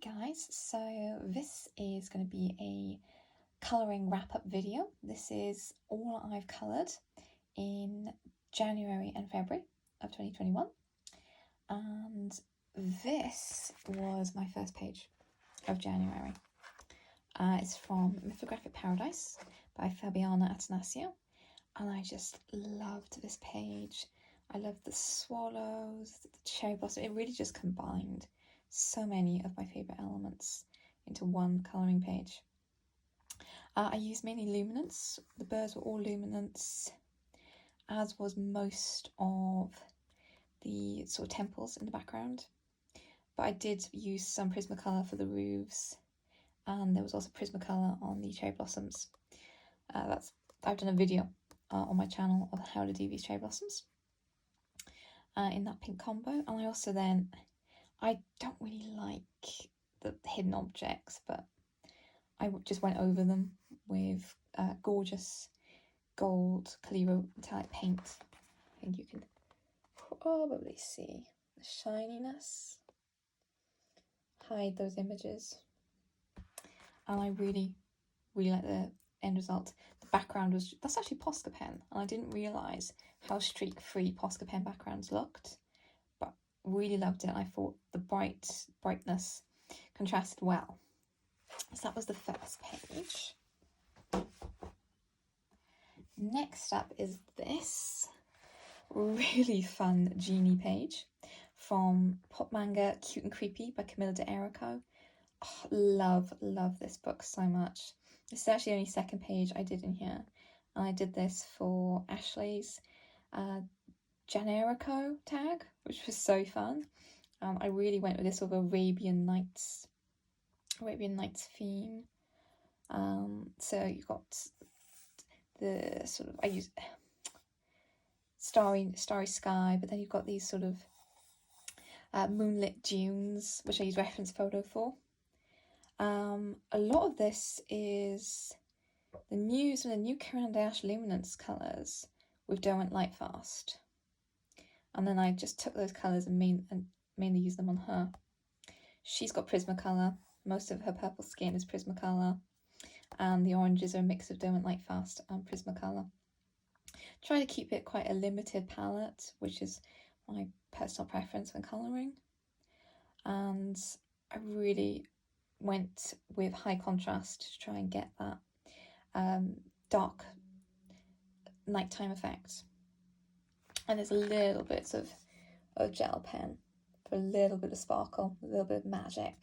guys, so this is going to be a colouring wrap-up video. This is all I've coloured in January and February of 2021, and this was my first page of January. It's from Mythographic Paradise by Fabiana Attanasio, and I just loved this page. I loved the swallows, the cherry blossom. It really just combined so many of my favourite elements into one colouring page. I used mainly luminance. The birds were all luminance, as was most of the sort of temples in the background. But I did use some Prismacolor for the roofs, and there was also Prismacolor on the cherry blossoms. I've done a video on my channel of how to do these cherry blossoms in that pink combo. And I also I don't really like the hidden objects, but I just went over them with gorgeous gold Calero metallic paint. I think you can probably see the shininess, hide those images. And I really like the end result. The background that's actually Posca pen, and I didn't realise how streak-free Posca pen backgrounds looked. Really loved it. I thought the brightness contrasted well. So that was the first page. Next up is this really fun genie page from pop manga Cute and Creepy by Camilla de Erico. Oh, love this book so much. This is actually the only second page I did in here, and I did this for Ashley's Jan-Erico tag, which was so fun. I really went with this sort of Arabian Nights theme. So you've got the sort of, I used starry sky, but then you've got these sort of moonlit dunes, which I use reference photo for. A lot of this is the new Kiran Dash luminance colours with Derwent Lightfast. And then I just took those colours and mainly used them on her. She's got Prismacolor. Most of her purple skin is Prismacolor. And the oranges are a mix of Derwent Lightfast and Prismacolor. Try to keep it quite a limited palette, which is my personal preference when colouring. And I really went with high contrast to try and get that dark nighttime effect. And there's a little bit of gel pen for a little bit of sparkle, a little bit of magic.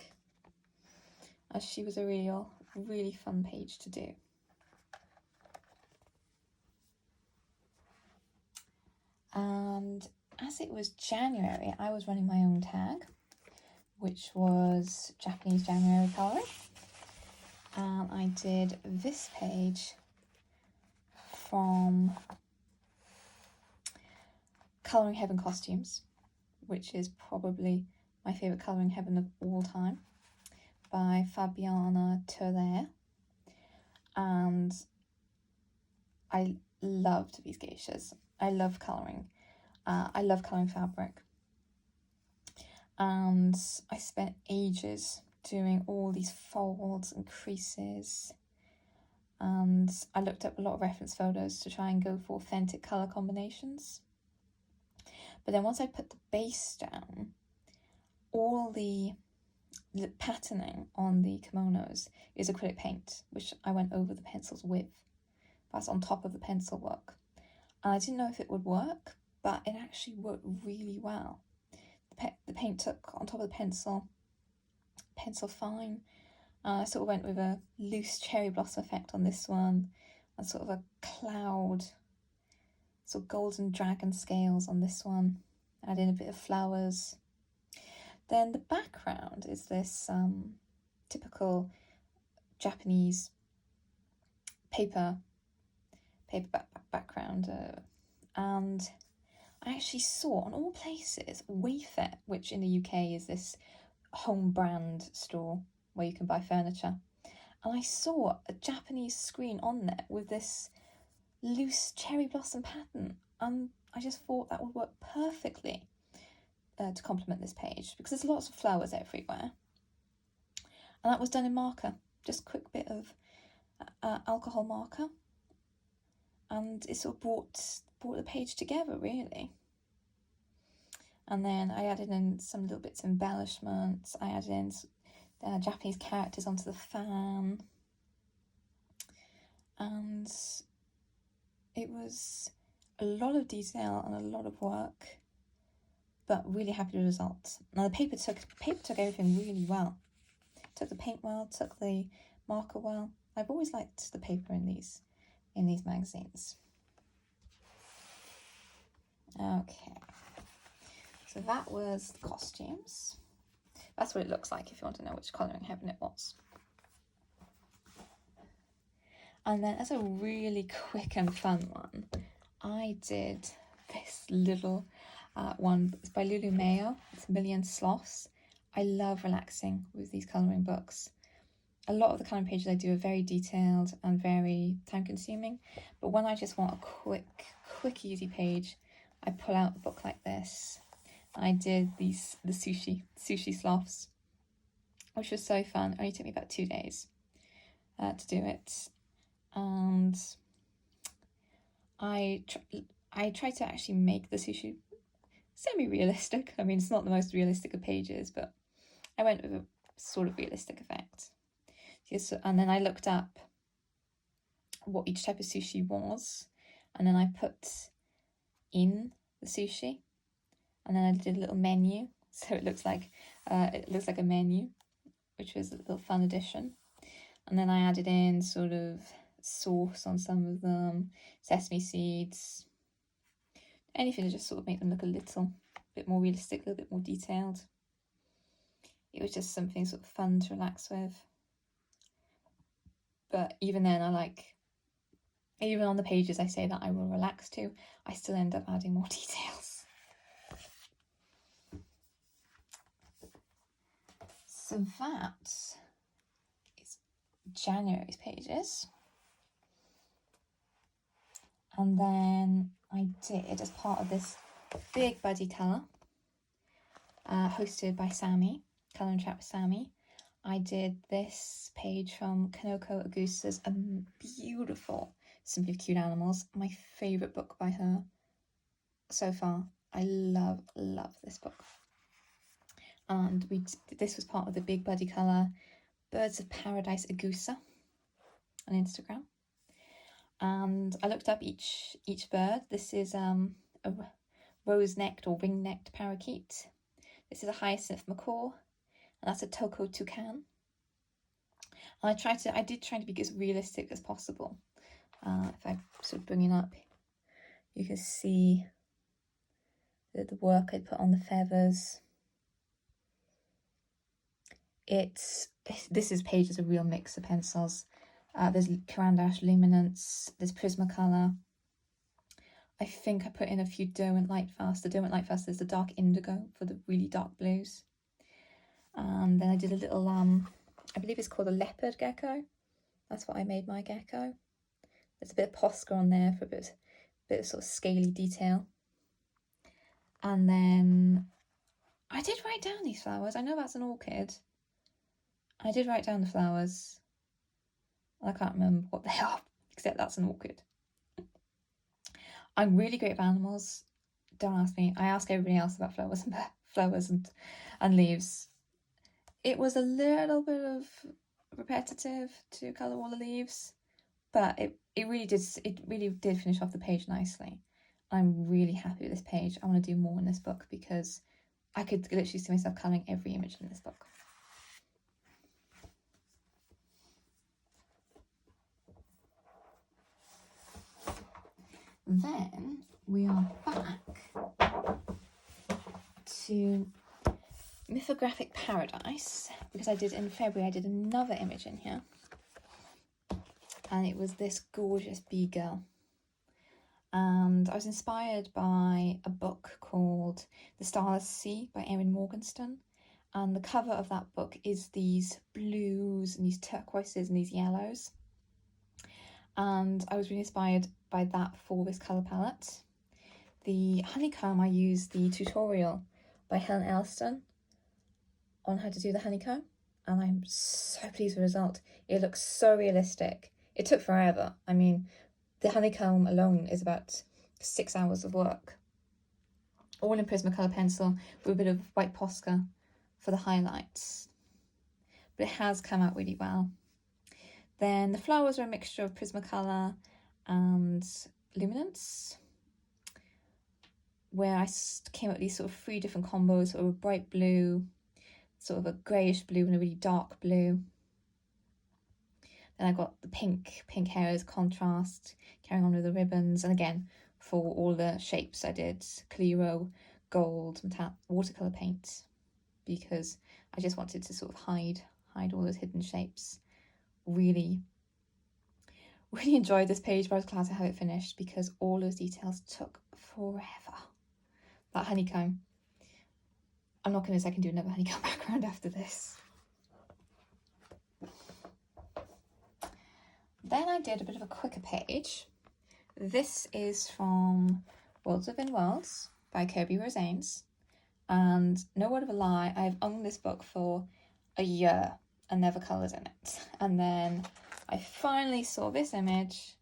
As she was a really fun page to do. And as it was January, I was running my own tag, which was Japanese January colouring. And I did this page from Colouring Heaven Costumes, which is probably my favourite Colouring Heaven of all time, by Fabiana Turler. And I loved these geishas. I love colouring. I love colouring fabric. And I spent ages doing all these folds and creases. And I looked up a lot of reference photos to try and go for authentic colour combinations. But then once I put the base down, all the patterning on the kimonos is acrylic paint, which I went over the pencils with. That's on top of the pencil work. And I didn't know if it would work, but it actually worked really well. The paint took on top of the pencil fine. I sort of went with a loose cherry blossom effect on this one, and sort of a cloud, sort of golden dragon scales on this one. Add in a bit of flowers. Then the background is this typical Japanese paper background, and I actually saw on all places Wayfair, which in the UK is this home brand store where you can buy furniture, and I saw a Japanese screen on there with this loose cherry blossom pattern, and I just thought that would work perfectly to complement this page, because there's lots of flowers everywhere. And that was done in marker, just a quick bit of alcohol marker, and it sort of brought the page together, really. And then I added in some little bits of embellishments. I added in Japanese characters onto the fan, and it was a lot of detail and a lot of work, but really happy with the result. Now the paper took everything really well. Took the paint well, took the marker well. I've always liked the paper in these magazines. Okay, so that was the costumes. That's what it looks like if you want to know which colouring heaven it was. And then as a really quick and fun one, I did this little one. It's by Lulu Mayo. It's Million Sloths. I love relaxing with these colouring books. A lot of the colouring pages I do are very detailed and very time consuming, but when I just want a quick easy page, I pull out a book like this. I did the Sushi Sloths, which was so fun. It only took me about 2 days to do it. And I tried to actually make the sushi semi-realistic. I mean, it's not the most realistic of pages, but I went with a sort of realistic effect. Yes, and then I looked up what each type of sushi was, and then I put in the sushi, and then I did a little menu, so it looks like a menu, which was a little fun addition. And then I added in sort of sauce on some of them, sesame seeds, anything to just sort of make them look a little bit more realistic, a little bit more detailed. It was just something sort of fun to relax with. But even then, even on the pages I say that I will relax to, I still end up adding more details. So that is January's pages. And then I did, as part of this big buddy colour, hosted by Sammy, Colour and Chat with Sammy, I did this page from Kanoko Agusa's beautiful Simply Cute Animals, my favourite book by her so far. I love this book. And this was part of the big buddy colour Birds of Paradise Agusa on Instagram. And I looked up each bird. This is a rose-necked or ring-necked parakeet. This is a hyacinth macaw, and that's a toko toucan. And I did try to be as realistic as possible. If I sort of bring it up, you can see the work I put on the feathers. This page is a real mix of pencils. There's Caran d'Ache Luminance, there's Prismacolor. I think I put in a few Derwent Lightfast. The Derwent Lightfast is the dark indigo for the really dark blues. And then I did a little, I believe it's called a leopard gecko. That's what I made my gecko. There's a bit of Posca on there for a bit of sort of scaly detail. And then I did write down these flowers. I know that's an orchid. I did write down the flowers. I can't remember what they are, except that's an orchid. I'm really great with animals. Don't ask me. I ask everybody else about flowers and leaves. It was a little bit of repetitive to colour all the leaves, but it really did finish off the page nicely. I'm really happy with this page. I want to do more in this book because I could literally see myself colouring every image in this book. Then we are back to Mythographic Paradise, because in February I did another image in here, and it was this gorgeous bee girl. And I was inspired by a book called The Starless Sea by Erin Morgenstern, and the cover of that book is these blues and these turquoises and these yellows. And I was really inspired by that for this colour palette. The honeycomb, I used the tutorial by Helen Elston on how to do the honeycomb. and I'm so pleased with the result. It looks so realistic. It took forever. I mean, the honeycomb alone is about 6 hours of work. All in Prismacolor pencil with a bit of white Posca for the highlights. But it has come out really well. Then the flowers are a mixture of Prismacolor and Luminance, where I came up with these sort of 3 different combos, sort of a bright blue, sort of a greyish blue and a really dark blue. Then I got the pink hair as contrast, carrying on with the ribbons. And again, for all the shapes I did Cliro, gold, watercolour paint, because I just wanted to sort of hide all those hidden shapes. Really enjoyed this page, but I was glad to have it finished because all those details took forever. That honeycomb. I'm not convinced I can do another honeycomb background after this. Then I did a bit of a quicker page. This is from Worlds Within Worlds by Kirby Rosanes. And no word of a lie, I've owned this book for a year and never coloured in it. And then I finally saw this image.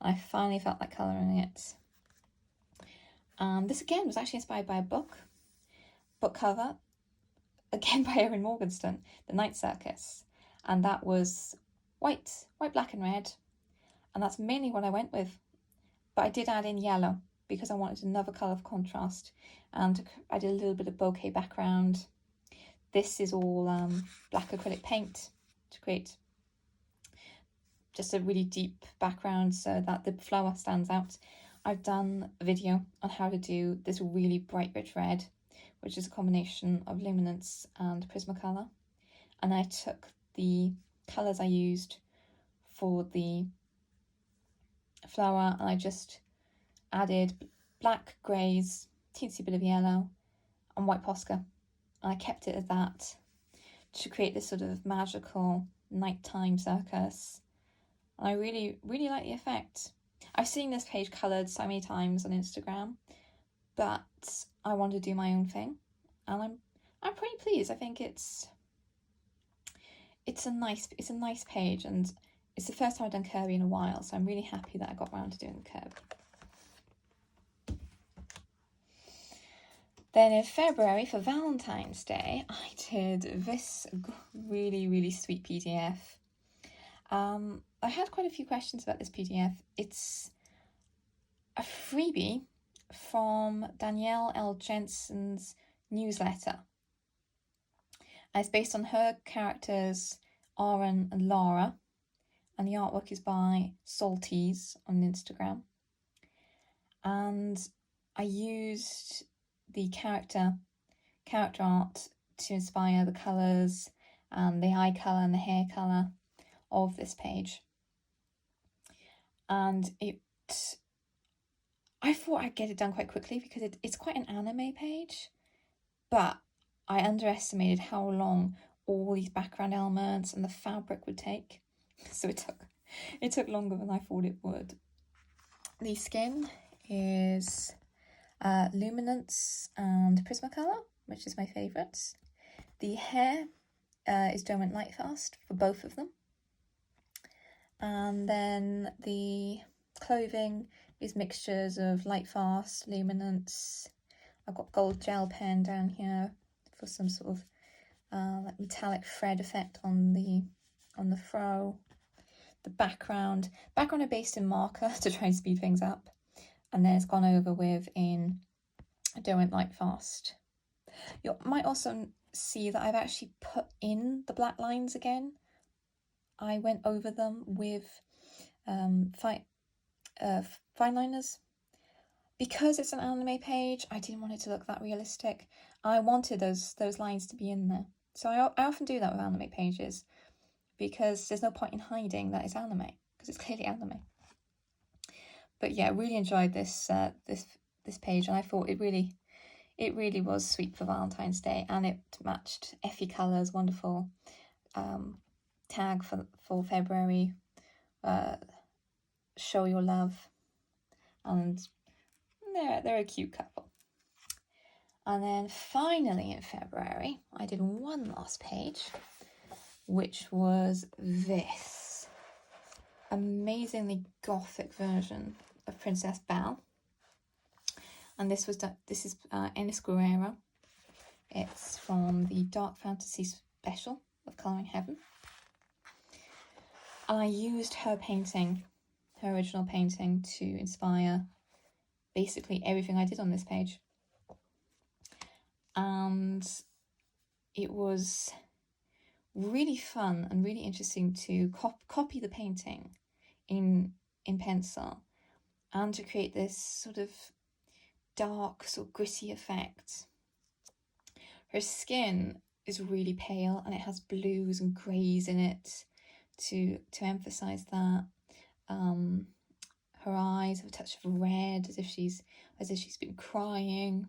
I finally felt like colouring it. This again was actually inspired by a book cover, again by Erin Morgenstern, The Night Circus. And that was white, black and red. And that's mainly what I went with. But I did add in yellow because I wanted another colour of contrast. And I did a little bit of bokeh background. This is all black acrylic paint to create just a really deep background so that the flower stands out. I've done a video on how to do this really bright rich red, which is a combination of Luminance and Prismacolor. And I took the colours I used for the flower and I just added black, greys, teensy bit of yellow and white Posca. And I kept it at that to create this sort of magical nighttime circus. And I really like the effect. I've seen this page coloured so many times on Instagram, but I want to do my own thing, and I'm pretty pleased. I think it's a nice page, and it's the first time I've done Kirby in a while, so I'm really happy that I got around to doing the Kirby. Then in February, for Valentine's Day, I did this really sweet PDF. I had quite a few questions about this PDF. It's a freebie from Danielle L. Jensen's newsletter. And it's based on her characters, Aaron and Lara. And the artwork is by Salties on Instagram. And I used the character art to inspire the colours and the eye colour and the hair colour of this page. And I thought I'd get it done quite quickly because it's quite an anime page, but I underestimated how long all these background elements and the fabric would take. So it took longer than I thought it would. The skin is Luminance and Prismacolor, which is my favourite. The hair is Derwent Lightfast for both of them. And then the clothing is mixtures of Lightfast, Luminance. I've got gold gel pen down here for some sort of like metallic thread effect on the fro. The background I based in marker to try and speed things up, and then it's gone over with in Derwent Lightfast. You might also see that I've actually put in the black lines again. I went over them with fine liners. Because it's an anime page, I didn't want it to look that realistic. I wanted those lines to be in there. So I often do that with anime pages because there's no point in hiding that it's anime because it's clearly anime. But yeah, I really enjoyed this page, and I thought it really was sweet for Valentine's Day, and it matched Effie Colour's wonderful tag for February, show your love, and they're a cute couple. And then finally in February, I did one last page, which was this amazingly gothic version of Princess Belle. And this is Ennis Guerrero. It's from the Dark Fantasy special of Colouring Heaven. And I used her painting, her original painting, to inspire basically everything I did on this page. And it was really fun and really interesting to copy the painting in pencil and to create this sort of dark, sort of gritty effect. Her skin is really pale and it has blues and greys in it to emphasize that. Her eyes have a touch of red, as if she's been crying.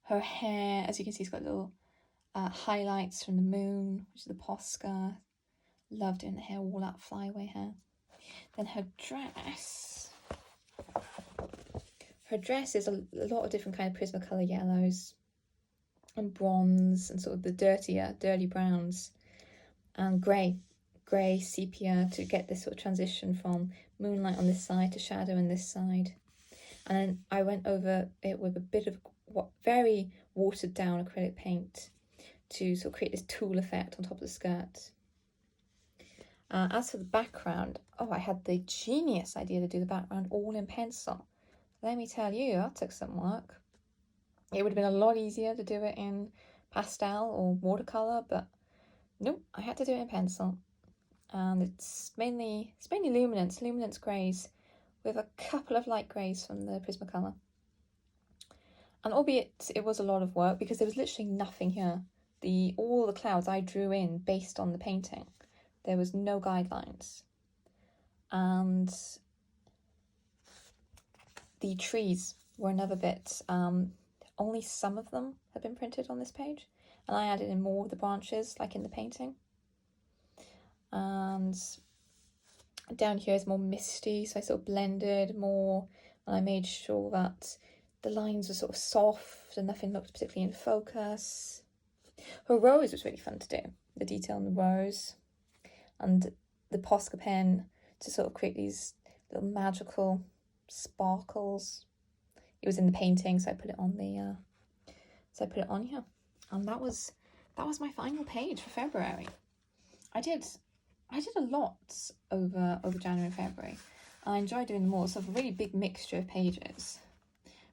Her hair, as you can see, has got little highlights from the moon, which is the Posca. Love doing the hair, all that flyaway hair. Then her dress. Her dress is a lot of different kind of Prismacolor yellows and bronze and sort of the dirty browns and grey sepia to get this sort of transition from moonlight on this side to shadow on this side. And then I went over it with a bit of very watered down acrylic paint to sort of create this tulle effect on top of the skirt. As for the background, I had the genius idea to do the background all in pencil. Let me tell you, that took some work. It would have been a lot easier to do it in pastel or watercolour, but nope, I had to do it in pencil. And it's mainly luminance greys with a couple of light greys from the Prismacolor. And albeit it was a lot of work because there was literally nothing here. All the clouds I drew in based on the painting. There was no guidelines. And the trees were another bit. Only some of them have been printed on this page. And I added in more of the branches, like in the painting. And down here is more misty, so I sort of blended more. And I made sure that the lines were sort of soft and nothing looked particularly in focus. Her rose was really fun to do, the detail in the rose. And the Posca pen to sort of create these little magical sparkles. It was in the painting, so I put it on here. And that was my final page for February. I did a lot over January and February. I enjoyed doing them all, so a really big mixture of pages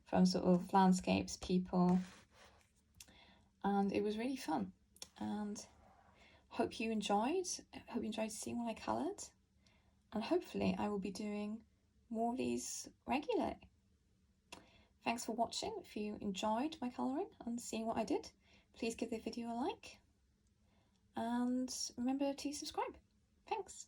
from sort of landscapes, people, and it was really fun. And hope you enjoyed seeing what I coloured, and hopefully I will be doing more of these regularly. Thanks for watching. If you enjoyed my colouring and seeing what I did, please give the video a like and remember to subscribe. Thanks.